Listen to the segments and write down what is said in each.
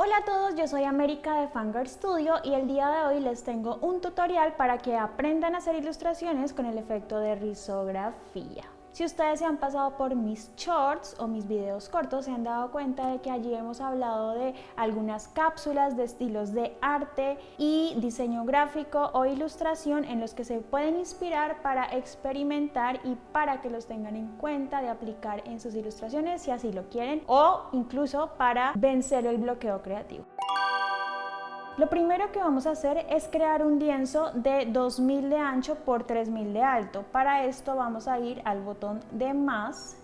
Hola a todos, yo soy América de Fangirl Studio y el día de hoy les tengo un tutorial para que aprendan a hacer ilustraciones con el efecto de risografía. Si ustedes se han pasado por mis shorts o mis videos cortos, se han dado cuenta de que allí hemos hablado de algunas cápsulas de estilos de arte y diseño gráfico o ilustración en los que se pueden inspirar para experimentar y para que los tengan en cuenta de aplicar en sus ilustraciones si así lo quieren, o incluso para vencer el bloqueo creativo. Lo primero que vamos a hacer es crear un lienzo de 2000 de ancho por 3000 de alto. Para esto vamos a ir al botón de más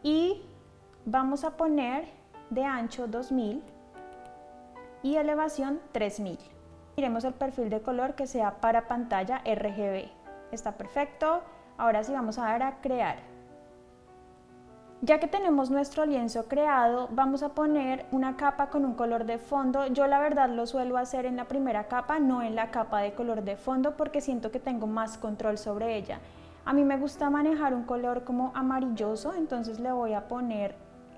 y vamos a poner de ancho 2000 y elevación 3000. Miremos el perfil de color que sea para pantalla RGB. Está perfecto. Ahora sí vamos a dar a crear. Ya que tenemos nuestro lienzo creado, vamos a poner una capa con un color de fondo. Yo la verdad lo suelo hacer en la primera capa, no en la capa de color de fondo, porque siento que tengo más control sobre ella. A mí me gusta manejar un color como amarilloso, entonces le voy a poner,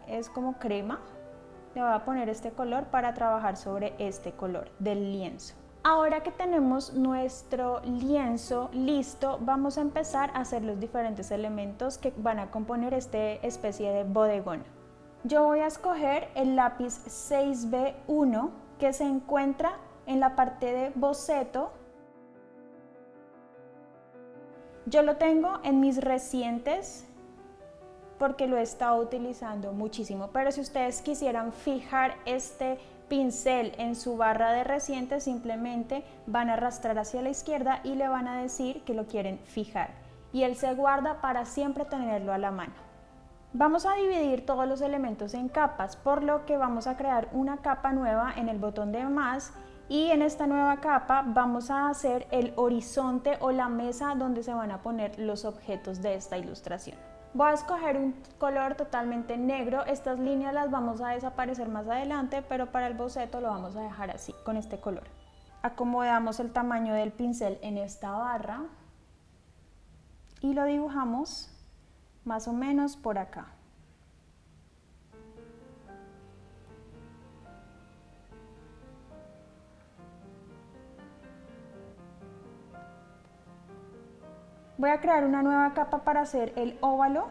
es como crema, le voy a poner este color para trabajar sobre este color del lienzo. Ahora que tenemos nuestro lienzo listo, vamos a empezar a hacer los diferentes elementos que van a componer esta especie de bodegón. Yo voy a escoger el lápiz 6B1 que se encuentra en la parte de boceto. Yo lo tengo en mis recientes porque lo he estado utilizando muchísimo, pero si ustedes quisieran fijar este pincel en su barra de recientes, simplemente van a arrastrar hacia la izquierda y le van a decir que lo quieren fijar y él se guarda para siempre tenerlo a la mano. Vamos a dividir todos los elementos en capas, por lo que vamos a crear una capa nueva en el botón de más y en esta nueva capa vamos a hacer el horizonte o la mesa donde se van a poner los objetos de esta ilustración. Voy a escoger un color totalmente negro, estas líneas las vamos a desaparecer más adelante, pero para el boceto lo vamos a dejar así, con este color. Acomodamos el tamaño del pincel en esta barra y lo dibujamos más o menos por acá. Voy a crear una nueva capa para hacer el óvalo.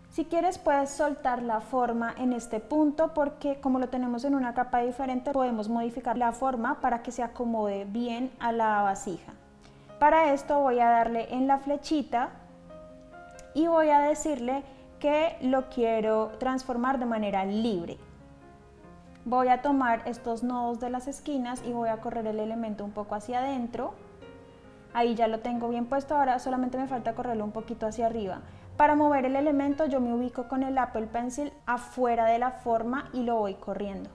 Si quieres puedes soltar la forma en este punto porque como lo tenemos en una capa diferente podemos modificar la forma para que se acomode bien a la vasija. Para esto voy a darle en la flechita y voy a decirle que lo quiero transformar de manera libre. Voy a tomar estos nodos de las esquinas y voy a correr el elemento un poco hacia adentro. Ahí ya lo tengo bien puesto, ahora solamente me falta correrlo un poquito hacia arriba. Para mover el elemento yo me ubico con el Apple Pencil afuera de la forma y lo voy corriendo.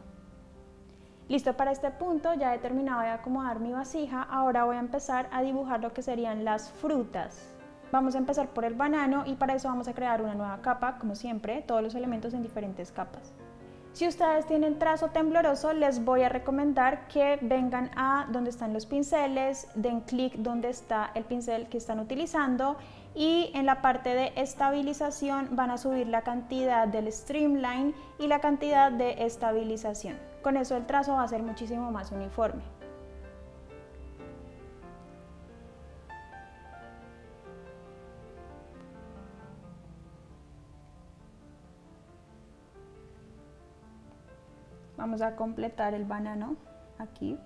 Listo, para este punto ya he terminado de acomodar mi vasija, ahora voy a empezar a dibujar lo que serían las frutas. Vamos a empezar por el banano y para eso vamos a crear una nueva capa, como siempre, todos los elementos en diferentes capas. Si ustedes tienen trazo tembloroso, les voy a recomendar que vengan a donde están los pinceles, den clic donde está el pincel que están utilizando y en la parte de estabilización van a subir la cantidad del streamline y la cantidad de estabilización. Con eso el trazo va a ser muchísimo más uniforme. Vamos a completar el banano aquí.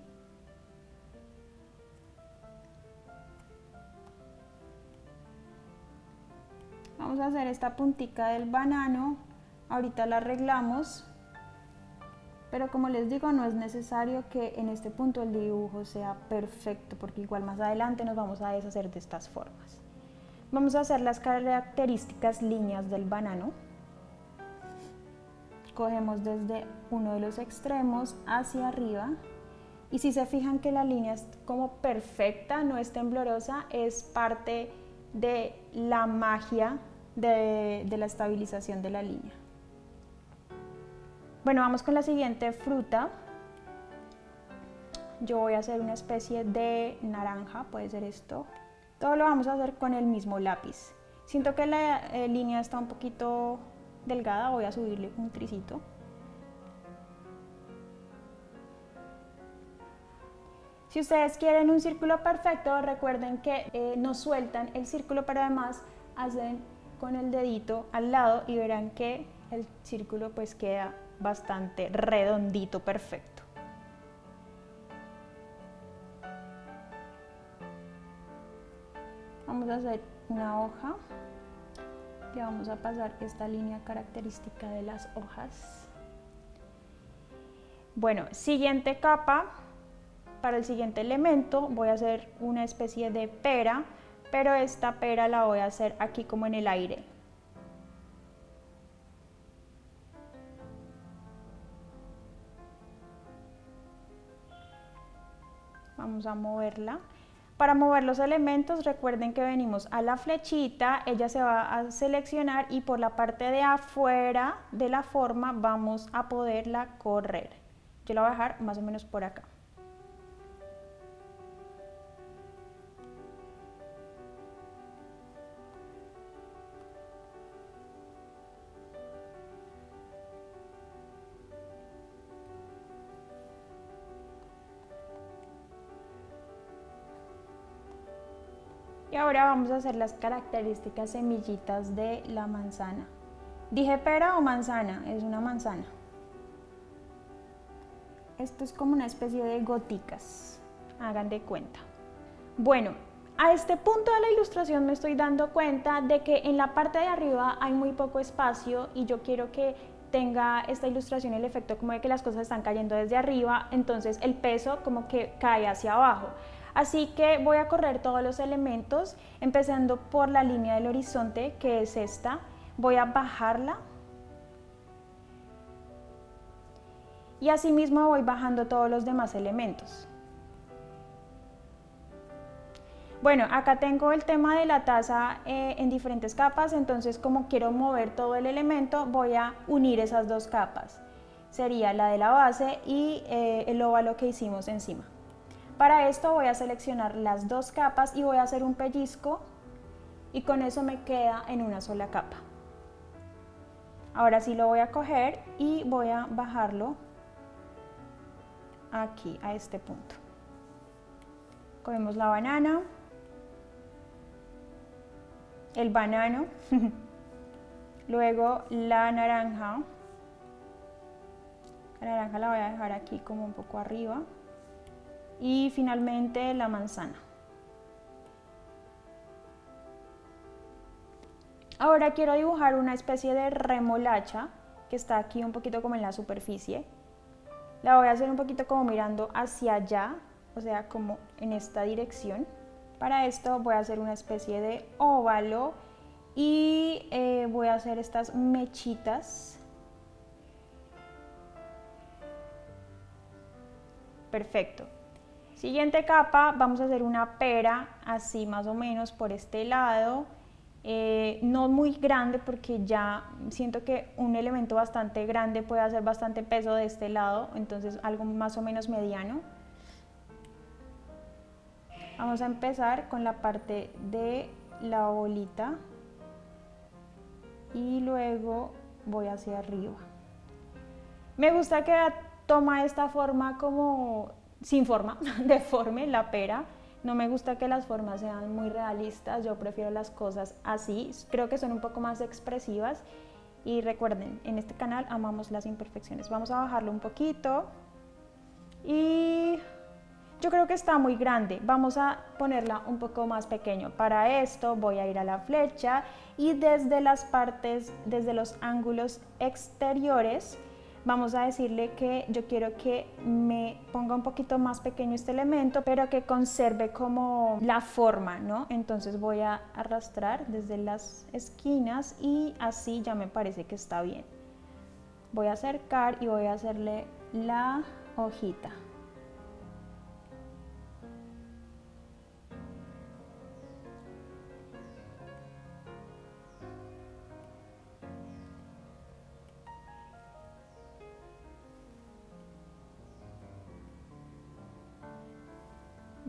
Vamos a hacer esta puntica del banano, ahorita la arreglamos, pero como les digo no es necesario que en este punto el dibujo sea perfecto porque igual más adelante nos vamos a deshacer de estas formas. Vamos a hacer las características líneas del banano. Cogemos desde uno de los extremos hacia arriba y si se fijan que la línea es como perfecta, no es temblorosa, es parte de la magia de la estabilización de la línea. Bueno, vamos con la siguiente fruta. Yo voy a hacer una especie de naranja, puede ser esto. Todo lo vamos a hacer con el mismo lápiz. Siento que la línea está un poquito delgada, voy a subirle un tricito. Si ustedes quieren un círculo perfecto, recuerden que no sueltan el círculo, pero además hacen con el dedito al lado y verán que el círculo pues queda bastante redondito, perfecto. Vamos a hacer una hoja, le vamos a pasar esta línea característica de las hojas. Bueno, siguiente capa. Para el siguiente elemento voy a hacer una especie de pera, pero esta pera la voy a hacer aquí como en el aire. Vamos a moverla. Para mover los elementos, recuerden que venimos a la flechita, ella se va a seleccionar y por la parte de afuera de la forma vamos a poderla correr. Yo la voy a dejar más o menos por acá. Y ahora vamos a hacer las características semillitas de la manzana. ¿Dije pera o manzana? Es una manzana. Esto es como una especie de goticas, hagan de cuenta. Bueno, a este punto de la ilustración me estoy dando cuenta de que en la parte de arriba hay muy poco espacio y yo quiero que tenga esta ilustración el efecto como de que las cosas están cayendo desde arriba, entonces el peso como que cae hacia abajo. Así que voy a correr todos los elementos, empezando por la línea del horizonte, que es esta. Voy a bajarla. Y asimismo voy bajando todos los demás elementos. Bueno, acá tengo el tema de la taza en diferentes capas, entonces como quiero mover todo el elemento, voy a unir esas dos capas. Sería la de la base y el óvalo que hicimos encima. Para esto voy a seleccionar las dos capas y voy a hacer un pellizco y con eso me queda en una sola capa. Ahora sí lo voy a coger y voy a bajarlo aquí a este punto. Cogemos la banana, el banano, luego la naranja. La naranja la voy a dejar aquí como un poco arriba. Y finalmente la manzana. Ahora quiero dibujar una especie de remolacha que está aquí un poquito como en la superficie. La voy a hacer un poquito como mirando hacia allá, o sea, como en esta dirección. Para esto voy a hacer una especie de óvalo y voy a hacer estas mechitas. Perfecto. Siguiente capa, vamos a hacer una pera, así más o menos por este lado, no muy grande porque ya siento que un elemento bastante grande puede hacer bastante peso de este lado, entonces algo más o menos mediano. Vamos a empezar con la parte de la bolita y luego voy hacia arriba. Me gusta que toma esta forma como sin forma, deforme, la pera. No me gusta que las formas sean muy realistas, yo prefiero las cosas así, creo que son un poco más expresivas y recuerden, en este canal amamos las imperfecciones. Vamos a bajarlo un poquito y yo creo que está muy grande, vamos a ponerla un poco más pequeño. Para esto voy a ir a la flecha y desde las partes, desde los ángulos exteriores, vamos a decirle que yo quiero que me ponga un poquito más pequeño este elemento, pero que conserve como la forma, ¿no? Entonces voy a arrastrar desde las esquinas y así ya me parece que está bien. Voy a acercar y voy a hacerle la hojita.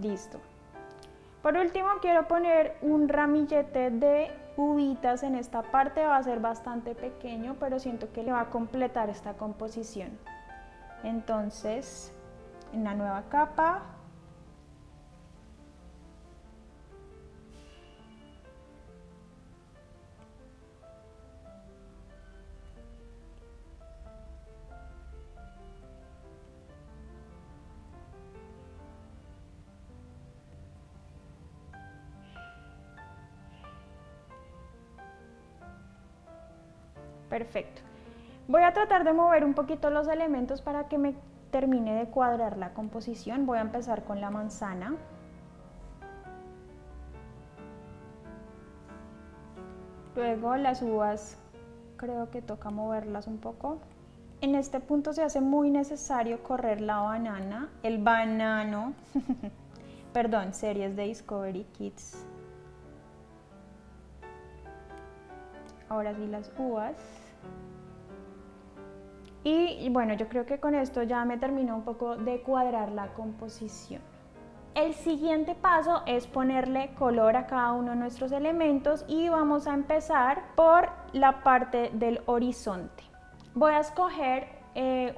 Listo. Por último quiero poner un ramillete de uvitas en esta parte va a ser bastante pequeño, pero siento que le va a completar esta composición. Entonces, en la nueva capa, perfecto. Voy a tratar de mover un poquito los elementos para que me termine de cuadrar la composición. Voy a empezar con la manzana. Luego las uvas, creo que toca moverlas un poco. En este punto se hace muy necesario correr la banana, el banano, perdón, series de Discovery Kids. Ahora sí las uvas. Y bueno, yo creo que con esto ya me terminó un poco de cuadrar la composición. El siguiente paso es ponerle color a cada uno de nuestros elementos y vamos a empezar por la parte del horizonte. Voy a escoger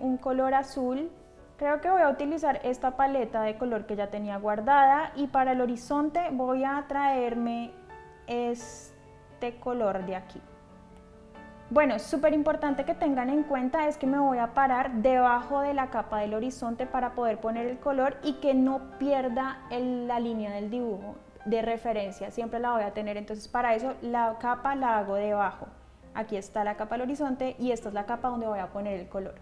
un color azul. Creo que voy a utilizar esta paleta de color que ya tenía guardada y para el horizonte voy a traerme este color de aquí. Bueno, súper importante que tengan en cuenta es que me voy a parar debajo de la capa del horizonte para poder poner el color y que no pierda la línea del dibujo de referencia, siempre la voy a tener, entonces para eso la capa la hago debajo. Aquí está la capa del horizonte y esta es la capa donde voy a poner el color.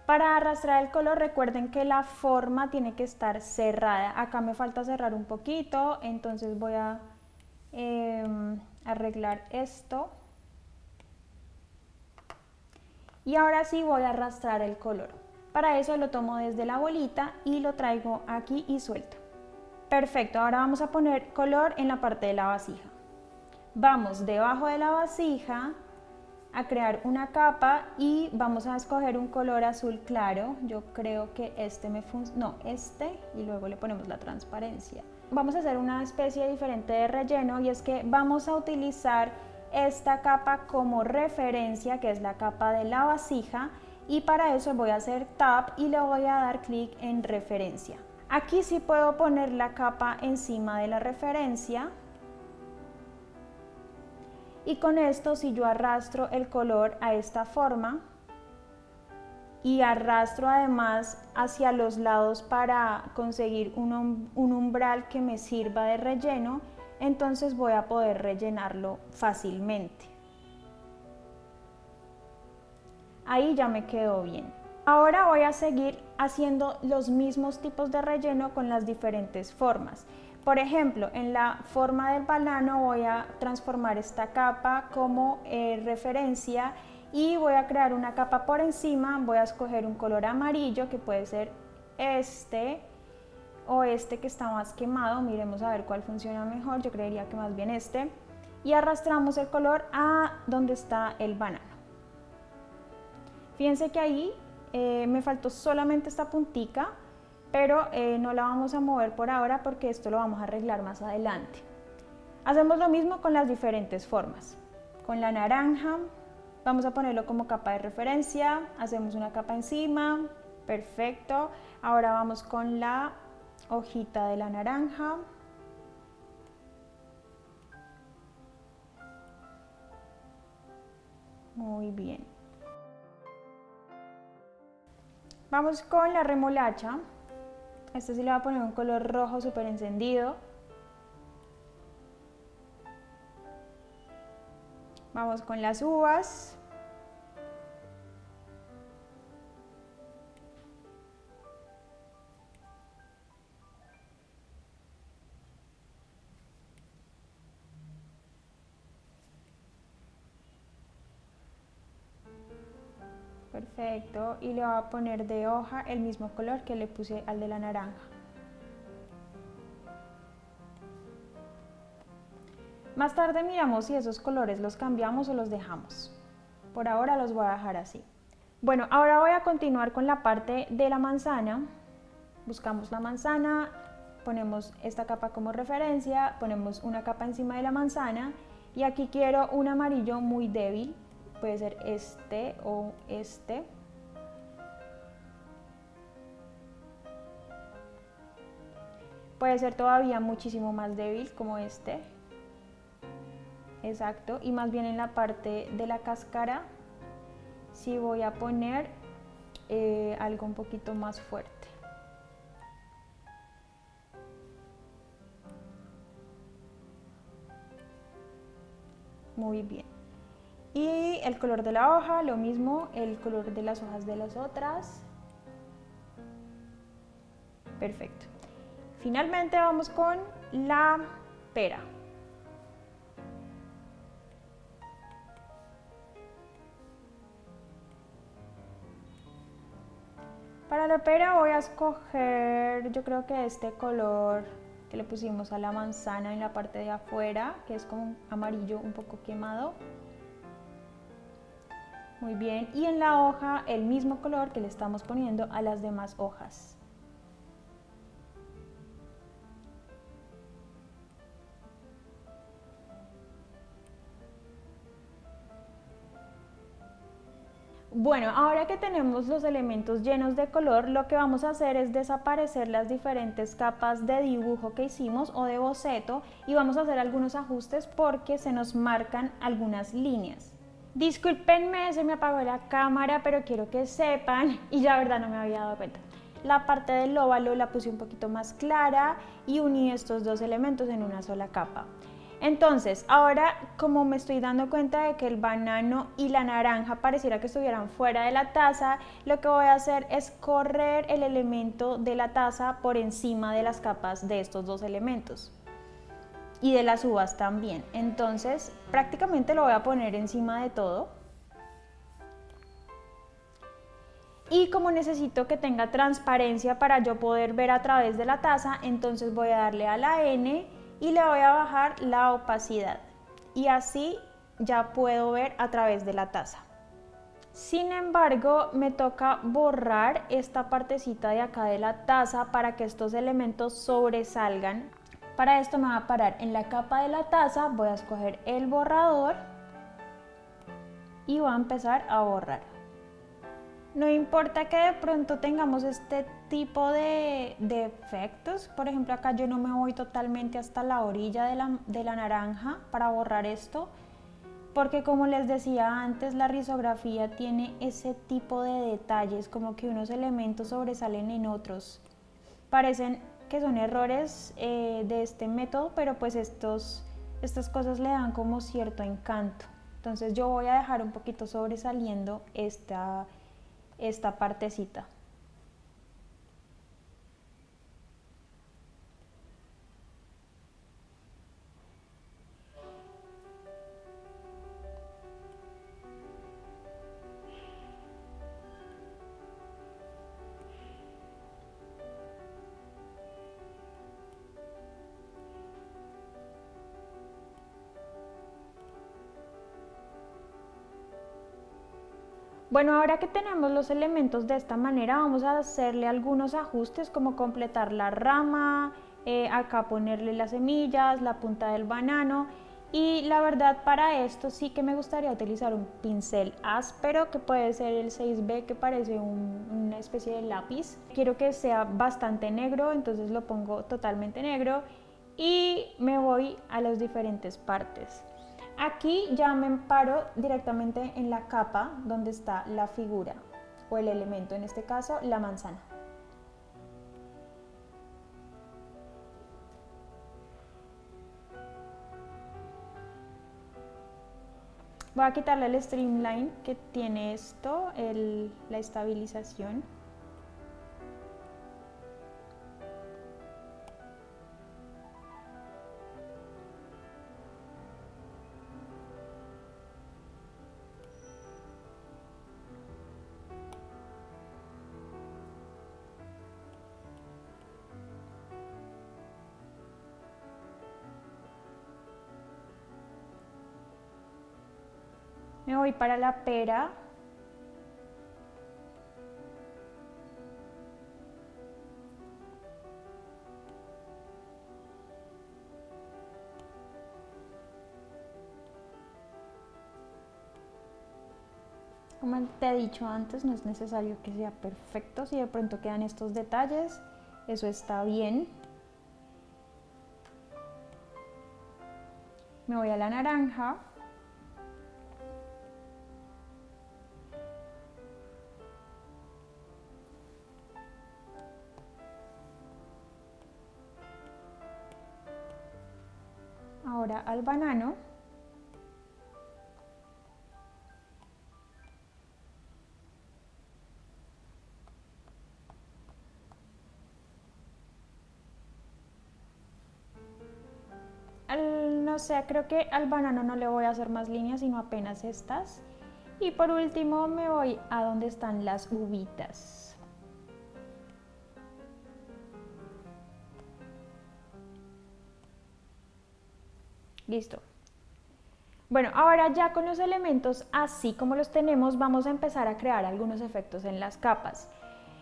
Para arrastrar el color recuerden que la forma tiene que estar cerrada. Acá me falta cerrar un poquito, entonces voy a arreglar esto. Y ahora sí voy a arrastrar el color. Para eso lo tomo desde la bolita y lo traigo aquí y suelto. Perfecto, ahora vamos a poner color en la parte de la vasija. Vamos debajo de la vasija a crear una capa y vamos a escoger un color azul claro. Yo creo que este me funciona, no, este, y luego le ponemos la transparencia. Vamos a hacer una especie diferente de relleno y es que vamos a utilizar esta capa como referencia, que es la capa de la vasija, y para eso voy a hacer tap y le voy a dar clic en referencia. Aquí sí puedo poner la capa encima de la referencia. Y con esto, si yo arrastro el color a esta forma y arrastro además hacia los lados para conseguir un umbral que me sirva de relleno, entonces voy a poder rellenarlo fácilmente. Ahí ya me quedó bien. Ahora voy a seguir haciendo los mismos tipos de relleno con las diferentes formas. Por ejemplo, en la forma del banano voy a transformar esta capa como referencia y voy a crear una capa por encima. Voy a escoger un color amarillo que puede ser este o este que está más quemado. Miremos a ver cuál funciona mejor. Yo creería que más bien este. Y arrastramos el color a donde está el banano. Fíjense que ahí me faltó solamente esta puntica, pero no la vamos a mover por ahora porque esto lo vamos a arreglar más adelante. Hacemos lo mismo con las diferentes formas. Con la naranja vamos a ponerlo como capa de referencia, hacemos una capa encima, perfecto. Ahora vamos con la hojita de la naranja. Muy bien. Vamos con la remolacha. Este sí le va a poner un color rojo súper encendido. Vamos con las uvas. Perfecto, y le voy a poner de hoja el mismo color que le puse al de la naranja. Más tarde miramos si esos colores los cambiamos o los dejamos. Por ahora los voy a dejar así. Bueno, ahora voy a continuar con la parte de la manzana. Buscamos la manzana, ponemos esta capa como referencia, ponemos una capa encima de la manzana y aquí quiero un amarillo muy débil, puede ser este o este. Puede ser todavía muchísimo más débil como este. Exacto, y más bien en la parte de la cáscara sí voy a poner algo un poquito más fuerte. Muy bien. Y el color de la hoja, lo mismo, el color de las hojas de las otras. Perfecto. Finalmente vamos con la pera. Para la pera voy a escoger, yo creo que este color que le pusimos a la manzana en la parte de afuera, que es como un amarillo un poco quemado. Muy bien, y en la hoja el mismo color que le estamos poniendo a las demás hojas. Bueno, ahora que tenemos los elementos llenos de color, lo que vamos a hacer es desaparecer las diferentes capas de dibujo que hicimos o de boceto y vamos a hacer algunos ajustes porque se nos marcan algunas líneas. Discúlpenme, se me apagó la cámara, pero quiero que sepan, y ya verdad no me había dado cuenta. La parte del óvalo la puse un poquito más clara y uní estos dos elementos en una sola capa. Entonces, ahora como me estoy dando cuenta de que el banano y la naranja pareciera que estuvieran fuera de la taza, lo que voy a hacer es correr el elemento de la taza por encima de las capas de estos dos elementos. Y de las uvas también. Entonces, prácticamente lo voy a poner encima de todo. Y como necesito que tenga transparencia para yo poder ver a través de la taza, entonces voy a darle a la N y le voy a bajar la opacidad. Y así ya puedo ver a través de la taza. Sin embargo, me toca borrar esta partecita de acá de la taza para que estos elementos sobresalgan. Para esto me voy a parar en la capa de la taza, voy a escoger el borrador y voy a empezar a borrar. No importa que de pronto tengamos este tipo de efectos, por ejemplo acá yo no me voy totalmente hasta la orilla de la naranja para borrar esto, porque como les decía antes, la risografía tiene ese tipo de detalles, como que unos elementos sobresalen en otros. Parecen que son errores de este método, pero pues estas cosas le dan como cierto encanto. Entonces yo voy a dejar un poquito sobresaliendo esta partecita. Bueno, ahora que tenemos los elementos de esta manera, vamos a hacerle algunos ajustes como completar la rama, acá ponerle las semillas, la punta del banano. Y la verdad para esto sí que me gustaría utilizar un pincel áspero que puede ser el 6B, que parece una especie de lápiz. Quiero que sea bastante negro, entonces lo pongo totalmente negro y me voy a las diferentes partes. Aquí ya me paro directamente en la capa donde está la figura o el elemento, en este caso la manzana. Voy a quitarle el streamline que tiene esto, la estabilización. Me voy para la pera. Como te he dicho antes, no es necesario que sea perfecto. Si de pronto quedan estos detalles, eso está bien. Me voy a la naranja. Ahora al banano. No sé, creo que al banano no le voy a hacer más líneas, sino apenas estas. Y por último me voy a donde están las uvitas. Listo. Bueno, ahora ya con los elementos así como los tenemos, vamos a empezar a crear algunos efectos en las capas.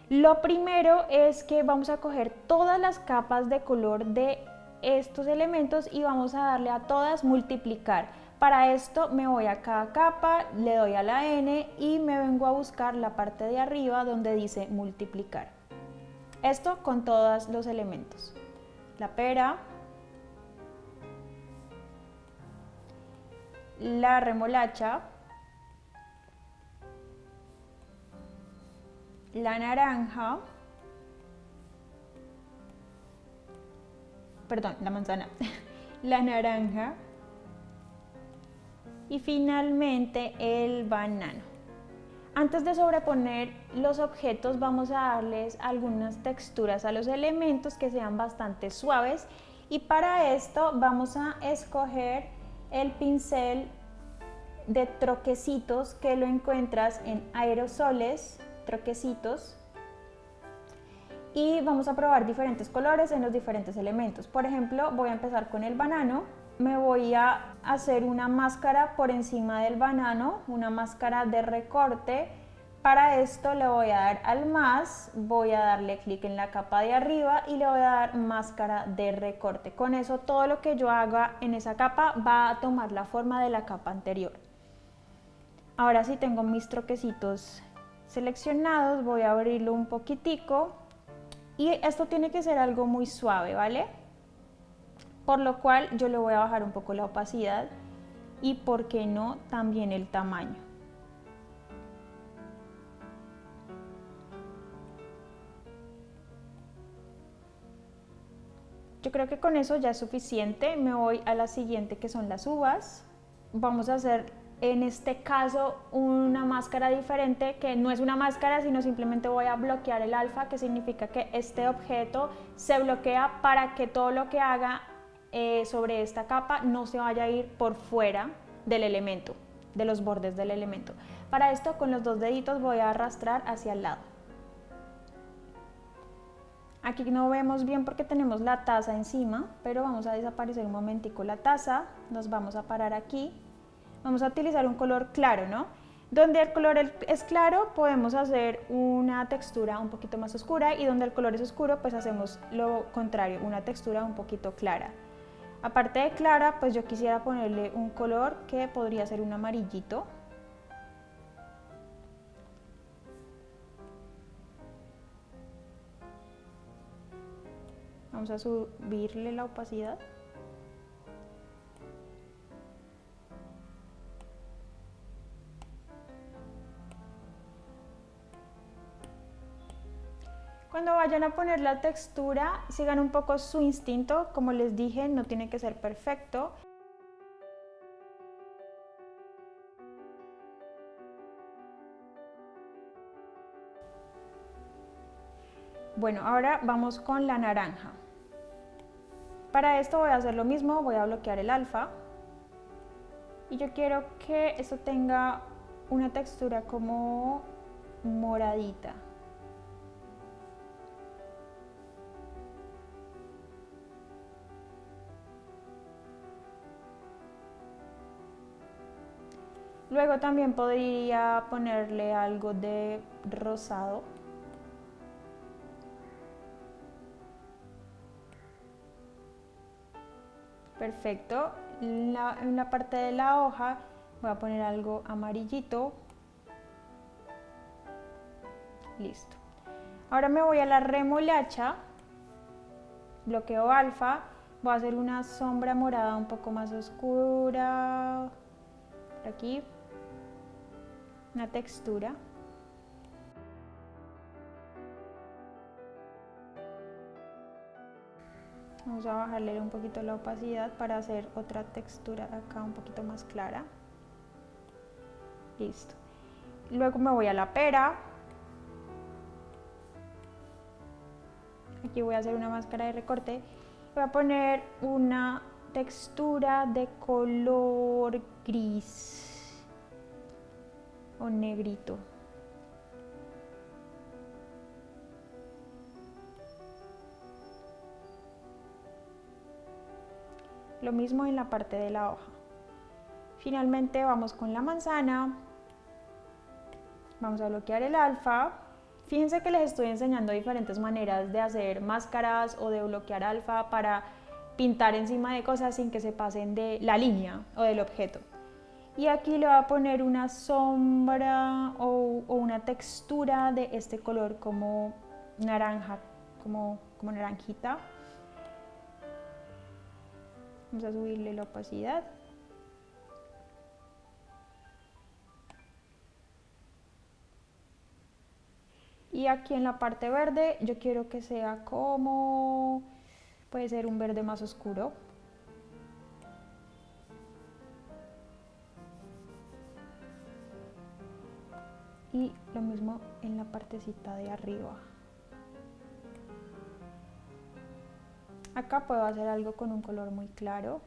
Lo primero es que vamos a coger todas las capas de color de estos elementos y vamos a darle a todas multiplicar. Para esto me voy a cada capa, le doy a la N y me vengo a buscar la parte de arriba donde dice multiplicar. Esto con todos los elementos. La pera, la remolacha, la naranja, perdón, la manzana, la naranja y finalmente el banano. Antes de sobreponer los objetos vamos a darles algunas texturas a los elementos que sean bastante suaves y para esto vamos a escoger el pincel de troquecitos que lo encuentras en aerosoles, troquecitos, y vamos a probar diferentes colores en los diferentes elementos. Por ejemplo, voy a empezar con el banano. Me voy a hacer una máscara por encima del banano, una máscara de recorte. Para esto le voy a dar al más, voy a darle clic en la capa de arriba y le voy a dar máscara de recorte. Con eso todo lo que yo haga en esa capa va a tomar la forma de la capa anterior. Ahora sí tengo mis troquecitos seleccionados, voy a abrirlo un poquitico y esto tiene que ser algo muy suave, ¿vale? Por lo cual yo le voy a bajar un poco la opacidad y, por qué no, también el tamaño. Yo creo que con eso ya es suficiente. Me voy a la siguiente, que son las uvas. Vamos a hacer en este caso una máscara diferente, que no es una máscara, sino simplemente voy a bloquear el alfa, que significa que este objeto se bloquea para que todo lo que haga sobre esta capa no se vaya a ir por fuera del elemento, de los bordes del elemento. Para esto, con los dos deditos voy a arrastrar hacia el lado. Aquí no vemos bien porque tenemos la taza encima, pero vamos a desaparecer un momentico la taza, nos vamos a parar aquí. Vamos a utilizar un color claro, ¿no? Donde el color es claro podemos hacer una textura un poquito más oscura y donde el color es oscuro pues hacemos lo contrario, una textura un poquito clara. Aparte de clara, pues yo quisiera ponerle un color que podría ser un amarillito. Vamos a subirle la opacidad. Cuando vayan a poner la textura, sigan un poco su instinto. Como les dije, no tiene que ser perfecto. Bueno, ahora vamos con la naranja. Para esto voy a hacer lo mismo, voy a bloquear el alfa. Y yo quiero que esto tenga una textura como moradita. Luego también podría ponerle algo de rosado. Perfecto. En la parte de la hoja voy a poner algo amarillito. Listo. Ahora me voy a la remolacha, bloqueo alfa, voy a hacer una sombra morada un poco más oscura, por aquí, una textura. Vamos a bajarle un poquito la opacidad para hacer otra textura acá un poquito más clara. Listo. Luego me voy a la pera. Aquí voy a hacer una máscara de recorte. Voy a poner una textura de color gris o negrito. Lo mismo en la parte de la hoja. Finalmente vamos con la manzana. Vamos a bloquear el alfa. Fíjense que les estoy enseñando diferentes maneras de hacer máscaras o de bloquear alfa para pintar encima de cosas sin que se pasen de la línea o del objeto. Y aquí le voy a poner una sombra o una textura de este color como naranja, como naranjita. Vamos a subirle la opacidad. Y aquí en la parte verde yo quiero que sea como, puede ser un verde más oscuro. Y lo mismo en la partecita de arriba. Acá puedo hacer algo con un color muy claro.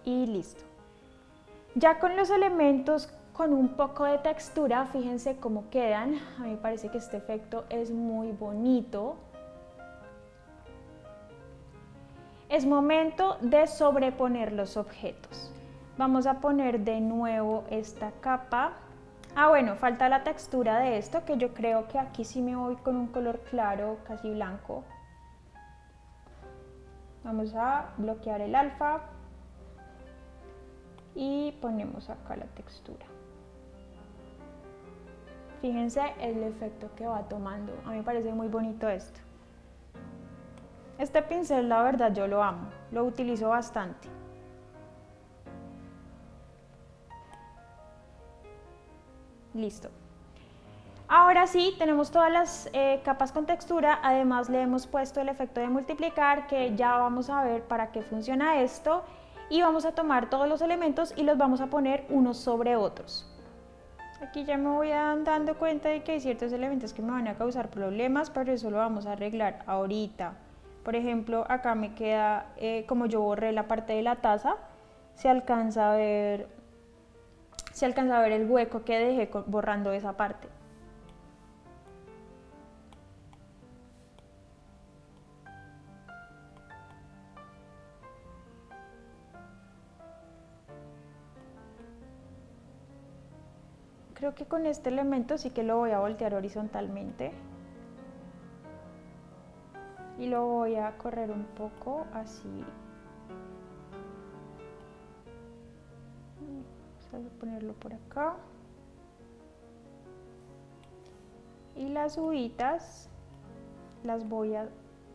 Y listo. Ya con los elementos con un poco de textura, fíjense cómo quedan. A mí me parece que este efecto es muy bonito. Es momento de sobreponer los objetos. Vamos a poner de nuevo esta capa. Bueno, falta la textura de esto, que yo creo que aquí sí me voy con un color claro, casi blanco. Vamos a bloquear el alfa y ponemos acá la textura. Fíjense el efecto que va tomando. A mí me parece muy bonito esto. Este pincel, la verdad, yo lo amo. Lo utilizo bastante. Listo. Ahora sí, tenemos todas las capas con textura, además le hemos puesto el efecto de multiplicar, que ya vamos a ver para qué funciona esto, y vamos a tomar todos los elementos y los vamos a poner unos sobre otros. Aquí ya me voy dando cuenta de que hay ciertos elementos que me van a causar problemas, pero eso lo vamos a arreglar ahorita. Por ejemplo, acá me queda, como yo borré la parte de la taza, se alcanza a ver el hueco que dejé borrando esa parte. Creo que con este elemento sí que lo voy a voltear horizontalmente. Y lo voy a correr un poco así. Vamos a ponerlo por acá. Y las uvitas las voy a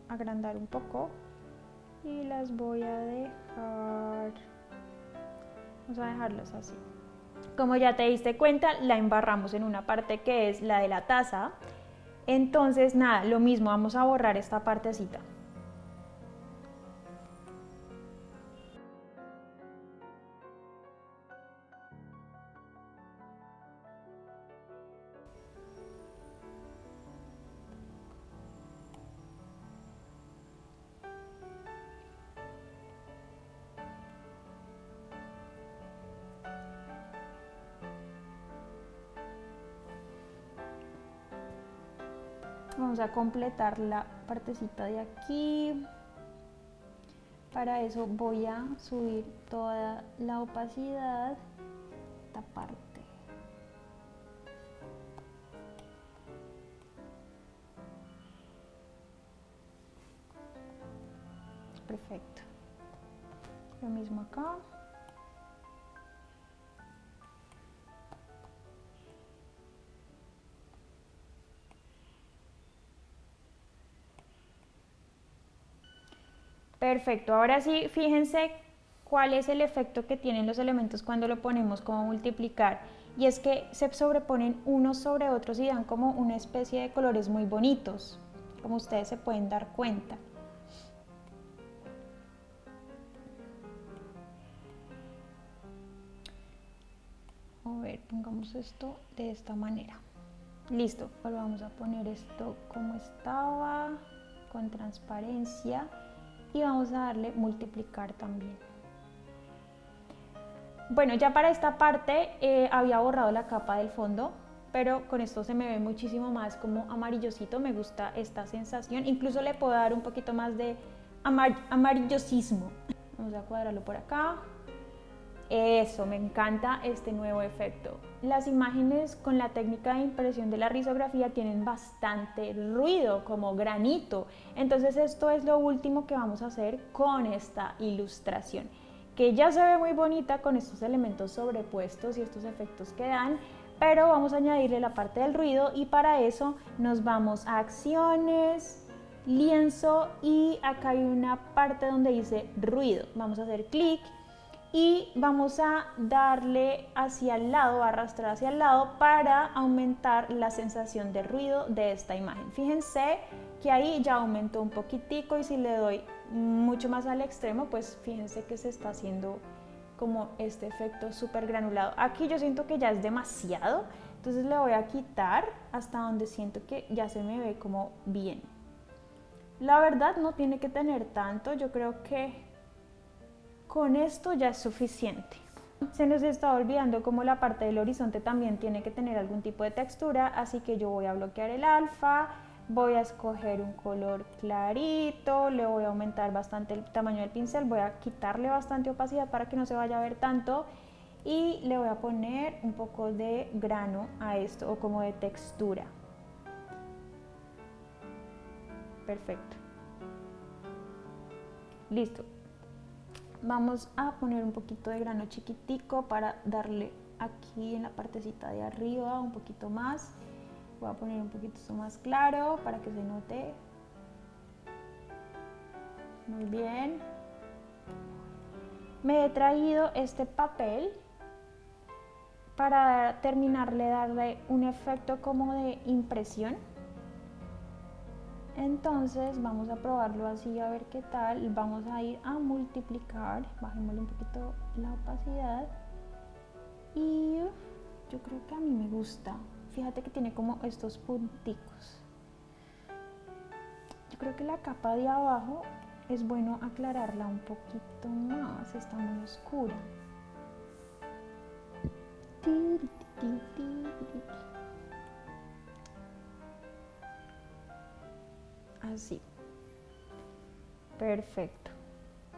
agrandar un poco y las voy a dejar, vamos a dejarlas así. Como ya te diste cuenta, la embarramos en una parte que es la de la taza. Entonces nada, lo mismo, vamos a borrar esta partecita. Vamos a completar la partecita de aquí. Para eso voy a subir toda la opacidad, esta parte. Perfecto. Lo mismo acá. Perfecto, ahora sí, fíjense cuál es el efecto que tienen los elementos cuando lo ponemos como multiplicar. Y es que se sobreponen unos sobre otros y dan como una especie de colores muy bonitos, como ustedes se pueden dar cuenta. A ver, pongamos esto de esta manera. Listo, ahora vamos a poner esto como estaba, con transparencia. Y vamos a darle multiplicar también. Bueno, ya para esta parte había borrado la capa del fondo, pero con esto se me ve muchísimo más como amarillosito, me gusta esta sensación, incluso le puedo dar un poquito más de amarillosismo. Vamos a cuadrarlo por acá. Eso, me encanta este nuevo efecto. Las imágenes con la técnica de impresión de la risografía tienen bastante ruido, como granito. Entonces esto es lo último que vamos a hacer con esta ilustración, que ya se ve muy bonita con estos elementos sobrepuestos y estos efectos que dan, pero vamos a añadirle la parte del ruido y para eso nos vamos a acciones, lienzo y acá hay una parte donde dice ruido. Vamos a hacer clic y vamos a darle hacia el lado, arrastrar hacia el lado para aumentar la sensación de ruido de esta imagen. Fíjense que ahí ya aumentó un poquitico y si le doy mucho más al extremo, pues fíjense que se está haciendo como este efecto súper granulado. Aquí yo siento que ya es demasiado, entonces le voy a quitar hasta donde siento que ya se me ve como bien. La verdad no tiene que tener tanto, yo creo que con esto ya es suficiente. Se nos está olvidando como la parte del horizonte también tiene que tener algún tipo de textura, así que yo voy a bloquear el alfa, voy a escoger un color clarito, le voy a aumentar bastante el tamaño del pincel, voy a quitarle bastante opacidad para que no se vaya a ver tanto y le voy a poner un poco de grano a esto o como de textura. Perfecto. Listo. Vamos a poner un poquito de grano chiquitico para darle aquí en la partecita de arriba un poquito más. Voy a poner un poquito más claro para que se note. Muy bien. Me he traído este papel para terminarle darle un efecto como de impresión. Entonces vamos a probarlo así a ver qué tal. Vamos a ir a multiplicar, bajémosle un poquito la opacidad y yo creo que a mí me gusta. Fíjate que tiene como estos punticos. Yo creo que la capa de abajo es bueno aclararla un poquito más, está muy oscura. Así. Perfecto.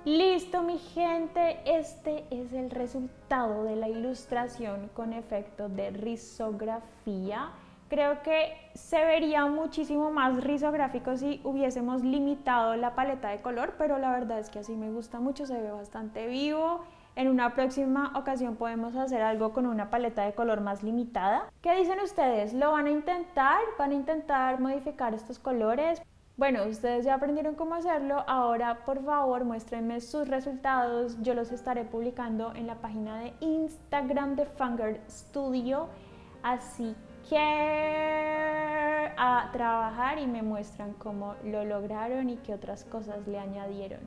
Listo, mi gente, este es el resultado de la ilustración con efecto de risografía. Creo que se vería muchísimo más risográfico si hubiésemos limitado la paleta de color, pero la verdad es que así me gusta mucho, se ve bastante vivo. En una próxima ocasión podemos hacer algo con una paleta de color más limitada. ¿Qué dicen ustedes? ¿Lo van a intentar? ¿Van a intentar modificar estos colores? Bueno, ustedes ya aprendieron cómo hacerlo, ahora por favor muéstrenme sus resultados, yo los estaré publicando en la página de Instagram de Vanguard Studio, así que a trabajar y me muestran cómo lo lograron y qué otras cosas le añadieron.